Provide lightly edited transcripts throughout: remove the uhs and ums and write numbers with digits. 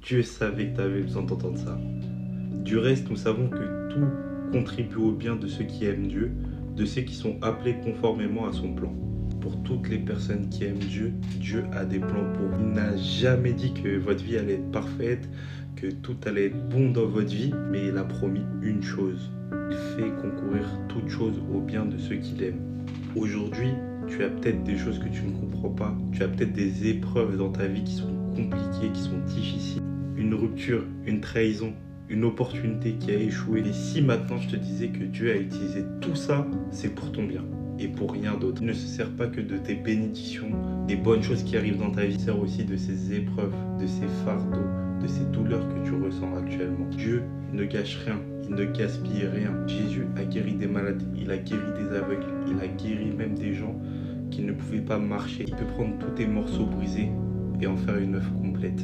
Dieu savait que tu avais besoin d'entendre ça. Du reste, nous savons que tout contribue au bien de ceux qui aiment Dieu, de ceux qui sont appelés conformément à son plan. Pour toutes les personnes qui aiment Dieu, Dieu a des plans pour vous. Il n'a jamais dit que votre vie allait être parfaite, que tout allait être bon dans votre vie, mais il a promis une chose. Il fait concourir toute chose au bien de ceux qui l'aiment. Aujourd'hui, tu as peut-être des choses que tu ne comprends pas. Tu as peut-être des épreuves dans ta vie qui sont compliquées, qui sont difficiles. Une rupture, une trahison, une opportunité qui a échoué. Et si maintenant je te disais que Dieu a utilisé tout ça, c'est pour ton bien et pour rien d'autre. Il ne se sert pas que de tes bénédictions, des bonnes choses qui arrivent dans ta vie. Il sert aussi de ces épreuves, de ces fardeaux, de ces douleurs que tu ressens actuellement. Dieu ne gâche rien, il ne gaspille rien. Jésus a guéri des malades, il a guéri des aveugles, il a guéri même des gens qui ne pouvaient pas marcher. Il peut prendre tous tes morceaux brisés et en faire une œuvre complète.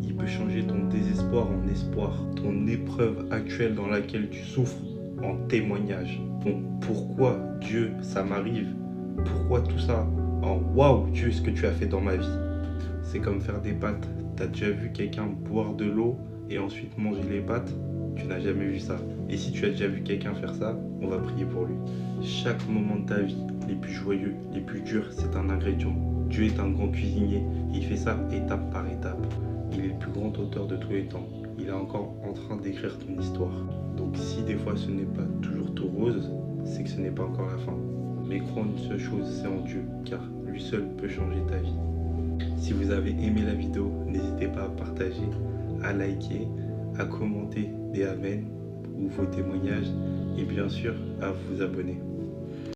Il peut changer ton désespoir en espoir, ton épreuve actuelle dans laquelle tu souffres en témoignage. Donc pourquoi Dieu, ça m'arrive? Pourquoi tout ça? En waouh, Dieu, ce que tu as fait dans ma vie. C'est comme faire des pâtes. Tu as déjà vu quelqu'un boire de l'eau et ensuite manger les pâtes? Tu n'as jamais vu ça. Et si tu as déjà vu quelqu'un faire ça, on va prier pour lui. Chaque moment de ta vie, les plus joyeux, les plus durs, c'est un ingrédient. Dieu est un grand cuisinier. Il fait ça étape par étape. Il est le plus grand auteur de tous les temps. Il est encore en train d'écrire ton histoire. Donc si des fois ce n'est pas toujours tout rose, c'est que ce n'est pas encore la fin. Mais crois en une seule chose, c'est en Dieu, car lui seul peut changer ta vie. Si vous avez aimé la vidéo, n'hésitez pas à partager, à liker, à commenter des amens ou vos témoignages et bien sûr à vous abonner.